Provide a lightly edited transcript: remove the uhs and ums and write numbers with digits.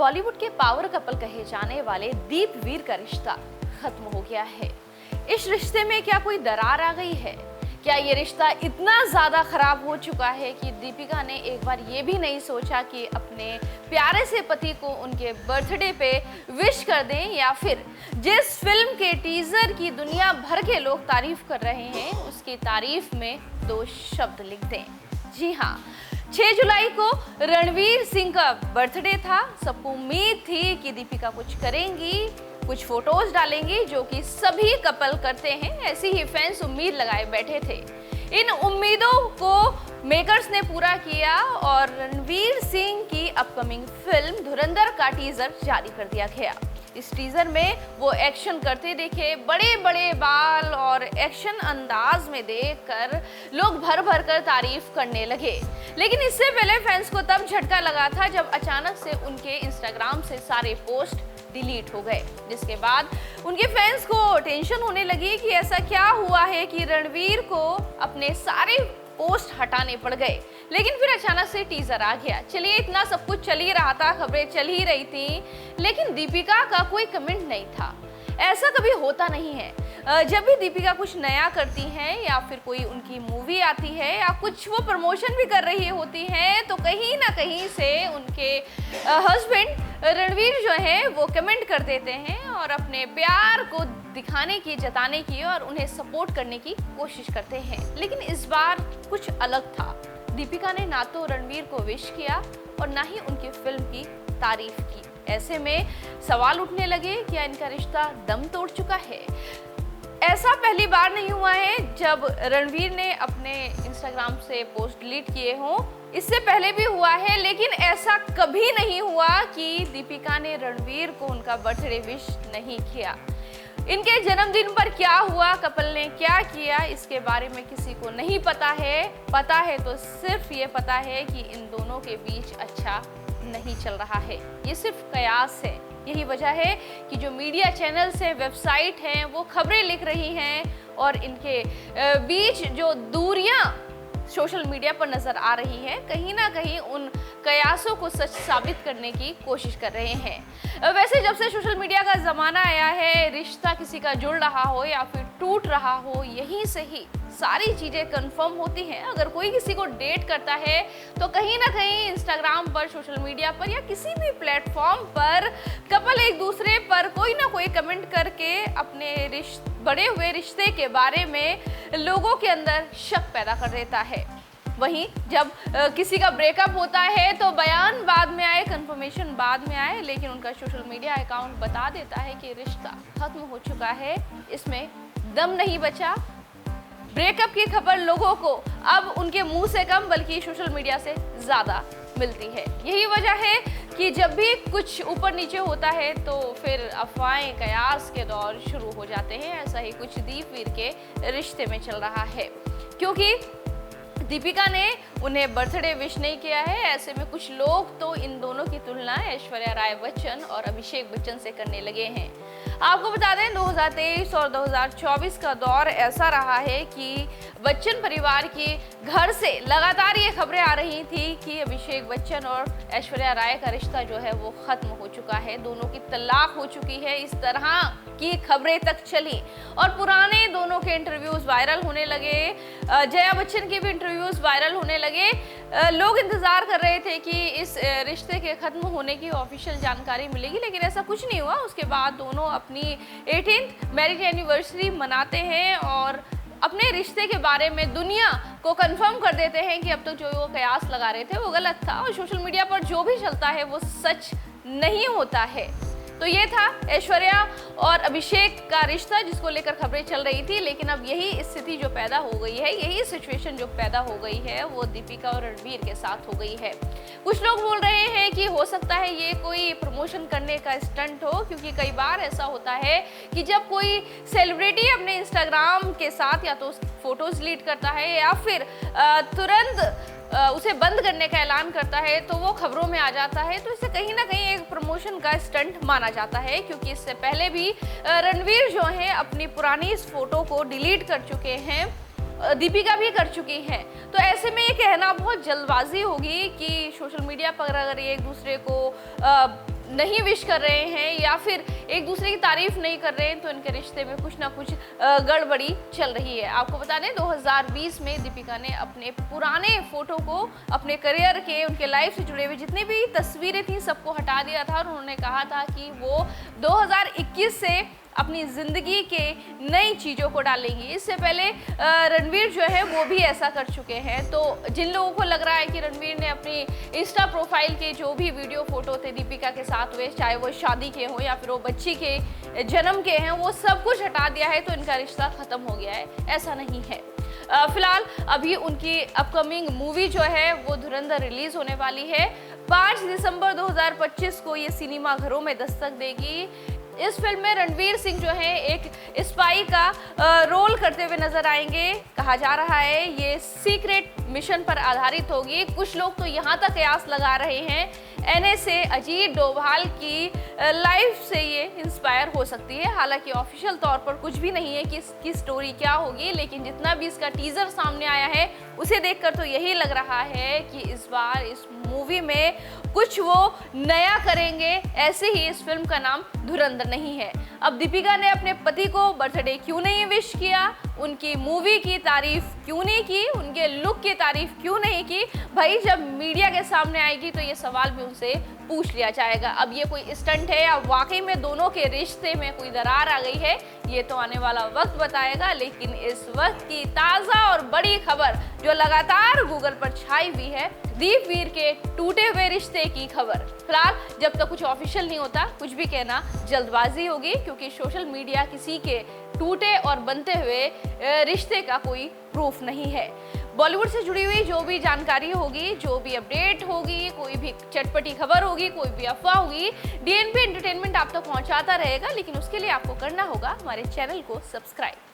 बॉलीवुड के power couple कहे जाने वाले दीप वीर का रिश्ता खत्म हो गया है। इस रिश्ते में क्या कोई दरार आ गई है? क्या ये रिश्ता इतना ज्यादा खराब हो चुका है कि दीपिका ने एक बार ये भी नहीं सोचा कि अपने प्यारे से पति को उनके बर्थडे पे विश कर दें, या फिर जिस फिल्म के टीजर की दुनिया भर के लोग तारीफ कर रहे हैं उसकी तारीफ में 2 शब्द लिख दें? जी हाँ, 6 जुलाई को रणवीर सिंह का बर्थडे था। सबको उम्मीद थी कि दीपिका कुछ करेंगी, कुछ फोटोज डालेंगी, जो कि सभी कपल करते हैं। ऐसी ही फैंस उम्मीद लगाए बैठे थे। इन उम्मीदों को मेकर्स ने पूरा किया और रणवीर सिंह की अपकमिंग फिल्म धुरंधर का टीजर जारी कर दिया गया। इस टीजर में वो एक्शन करते दिखे। बड़े बड़े बाल और एक्शन अंदाज में देखकर लोग भर भर कर तारीफ करने लगे। लेकिन इससे पहले फैंस को तब झटका लगा था जब अचानक से उनके इंस्टाग्राम से सारे पोस्ट डिलीट हो गए, जिसके बाद उनके फैंस को टेंशन होने लगी कि ऐसा क्या हुआ है कि रणवीर को अपने सारे पोस्ट हटाने पड़ गए। लेकिन फिर अचानक से टीजर आ गया। चलिए, इतना सब कुछ चल ही रहा था, खबरें चल ही रही थी, लेकिन दीपिका का कोई कमेंट नहीं था। ऐसा कभी होता नहीं है। जब भी दीपिका कुछ नया करती हैं या फिर कोई उनकी मूवी आती है या कुछ वो प्रमोशन भी कर रही होती हैं, तो कहीं ना कहीं से उनके हस्बैंड रणवीर जो है वो कमेंट कर देते हैं और अपने प्यार को दिखाने की, जताने की और उन्हें सपोर्ट करने की कोशिश करते हैं। लेकिन इस बार कुछ अलग था। दीपिका ने ना तो रणवीर को विश किया और ना ही उनकी फिल्म की तारीफ की। ऐसे में सवाल उठने लगे, क्या इनका रिश्ता दम तोड़ चुका है? ऐसा पहली बार नहीं हुआ है जब रणवीर ने अपने इंस्टाग्राम से पोस्ट डिलीट किए हों। इससे पहले भी हुआ है, लेकिन ऐसा कभी नहीं हुआ कि दीपिका ने रणवीर को उनका बर्थडे विश नहीं किया। इनके जन्मदिन पर क्या हुआ, कपल ने क्या किया, इसके बारे में किसी को नहीं पता है। पता है तो सिर्फ ये पता है कि इन दोनों के बीच अच्छा नहीं चल रहा है। ये सिर्फ कयास है। यही वजह है कि जो मीडिया चैनल्स हैं, वेबसाइट हैं, वो खबरें लिख रही हैं और इनके बीच जो दूरियां सोशल मीडिया पर नजर आ रही है, कहीं ना कहीं उन कयासों को सच साबित करने की कोशिश कर रहे हैं। वैसे जब से सोशल मीडिया का ज़माना आया है, रिश्ता किसी का जुड़ रहा हो या फिर टूट रहा हो, यहीं से ही सारी चीज़ें कंफर्म होती हैं। अगर कोई किसी को डेट करता है तो कहीं ना कहीं इंस्टाग्राम पर, सोशल मीडिया पर या किसी भी प्लेटफॉर्म पर कपल एक दूसरे पर कोई ना कोई कमेंट करके अपने बड़े हुए रिश्ते के बारे में लोगों के अंदर शक पैदा कर देता है। वहीं जब किसी का ब्रेकअप होता है तो बयान बाद में आए, कंफर्मेशन बाद में आए, लेकिन उनका सोशल मीडिया अकाउंट बता देता है कि रिश्ता खत्म हो चुका है, इसमें दम नहीं बचा। ब्रेकअप की खबर लोगों को अब उनके मुंह से कम बल्कि सोशल मीडिया से ज़्यादा मिलती है। यही वजह है कि जब भी कुछ ऊपर नीचे होता है तो फिर अफवाहें, कयास के दौर शुरू हो जाते हैं। ऐसा ही कुछ दीप वीर के रिश्ते में चल रहा है, क्योंकि दीपिका ने उन्हें बर्थडे विश नहीं किया है। ऐसे में कुछ लोग तो इन दोनों की तुलना ऐश्वर्या राय बच्चन और अभिषेक बच्चन से करने लगे हैं। आपको बता दें, 2023 और 2024 का दौर ऐसा रहा है कि बच्चन परिवार के घर से लगातार ये खबरें आ रही थी कि अभिषेक बच्चन और ऐश्वर्या राय का रिश्ता जो है वो खत्म हो चुका है, दोनों की तलाक हो चुकी है। इस तरह की खबरें तक चली और पुराने दोनों के इंटरव्यूज वायरल होने लगे। जया बच्चन के भी इंटरव्यूज वायरल होने लगे। लोग इंतजार कर रहे थे कि इस रिश्ते के खत्म होने की ऑफिशियल जानकारी मिलेगी, लेकिन ऐसा कुछ नहीं हुआ। उसके बाद दोनों अपनी 18th मैरिज एनिवर्सरी मनाते हैं और अपने रिश्ते के बारे में दुनिया को कंफर्म कर देते हैं कि अब तक जो वो कयास लगा रहे थे वो गलत था और सोशल मीडिया पर जो भी चलता है वो सच नहीं होता है। तो ये था ऐश्वर्या और अभिषेक का रिश्ता, जिसको लेकर खबरें चल रही थी। लेकिन अब यही स्थिति जो पैदा हो गई है, यही सिचुएशन जो पैदा हो गई है, वो दीपिका और रणवीर के साथ हो गई है। कुछ लोग बोल रहे हैं कि हो सकता है ये कोई प्रमोशन करने का स्टंट हो, क्योंकि कई बार ऐसा होता है कि जब कोई सेलिब्रिटी अपने इंस्टाग्राम के साथ या तो फोटोज डिलीट करता है या फिर तुरंत उसे बंद करने का ऐलान करता है तो वो खबरों में आ जाता है। तो इसे कहीं ना कहीं एक प्रमोशन का स्टंट माना जाता है, क्योंकि इससे पहले भी रणवीर जो है अपनी पुरानी इस फोटो को डिलीट कर चुके हैं, दीपिका भी कर चुकी हैं। तो ऐसे में ये कहना बहुत जल्दबाजी होगी कि सोशल मीडिया पर अगर ये एक दूसरे को नहीं विश कर रहे हैं या फिर एक दूसरे की तारीफ नहीं कर रहे हैं, तो इनके रिश्ते में कुछ ना कुछ गड़बड़ी चल रही है। आपको बता दें 2020 में दीपिका ने अपने पुराने फोटो को, अपने करियर के, उनके लाइफ से जुड़े हुए जितनी भी तस्वीरें थी सबको हटा दिया था और उन्होंने कहा था कि वो 2021 से अपनी ज़िंदगी के नई चीज़ों को डालेंगी। इससे पहले रणवीर जो है वो भी ऐसा कर चुके हैं। तो जिन लोगों को लग रहा है कि रणवीर ने अपनी इंस्टा प्रोफाइल के जो भी वीडियो फोटो थे दीपिका के साथ हुए, चाहे वो शादी के हों या फिर वो बच्ची के जन्म के हैं, वो सब कुछ हटा दिया है तो इनका रिश्ता ख़त्म हो गया है, ऐसा नहीं है। फिलहाल अभी उनकी अपकमिंग मूवी जो है वो धुरंधर रिलीज होने वाली है। 5 दिसंबर 2025 को ये सिनेमा घरों में दस्तक देगी। इस फिल्म में रणवीर सिंह जो है एक स्पाई का रोल करते हुए नजर आएंगे। कहा जा रहा है ये सीक्रेट मिशन पर आधारित होगी। कुछ लोग तो यहाँ तक कयास लगा रहे हैं NSA अजीत डोभाल की लाइफ से ये इंस्पायर हो सकती है। हालांकि ऑफिशियल तौर पर कुछ भी नहीं है कि इसकी स्टोरी क्या होगी, लेकिन जितना भी इसका टीजर सामने आया है उसे देखकर तो यही लग रहा है कि इस बार इस मूवी में कुछ वो नया करेंगे। ऐसे ही इस फिल्म का नाम धुरंधर नहीं है। अब दीपिका ने अपने पति को बर्थडे क्यों नहीं विश किया, उनकी मूवी की तारीफ क्यों नहीं की, उनके लुक की तारीफ क्यों नहीं की? भाई जब मीडिया के सामने आएगी तो ये सवाल भी उनसे पूछ लिया जाएगा। अब ये कोई स्टंट है या वाकई में दोनों के रिश्ते में कोई दरार आ गई है, ये तो आने वाला वक्त बताएगा। लेकिन इस वक्त की ताज़ा और बड़ी खबर जो लगातार गूगल पर छाई हुई है, दीप वीर के टूटे हुए रिश्ते की खबर। फिलहाल जब तक कुछ ऑफिशियल नहीं होता कुछ भी कहना जल्दबाजी होगी, क्योंकि सोशल मीडिया किसी के टूटे और बनते हुए रिश्ते का कोई प्रूफ नहीं है। बॉलीवुड से जुड़ी हुई जो भी जानकारी होगी, जो भी अपडेट होगी, कोई भी चटपटी खबर होगी, कोई भी अफवाह होगी, DNB एंटरटेनमेंट आप तक पहुंचाता रहेगा। लेकिन उसके लिए आपको करना होगा हमारे चैनल को सब्सक्राइब।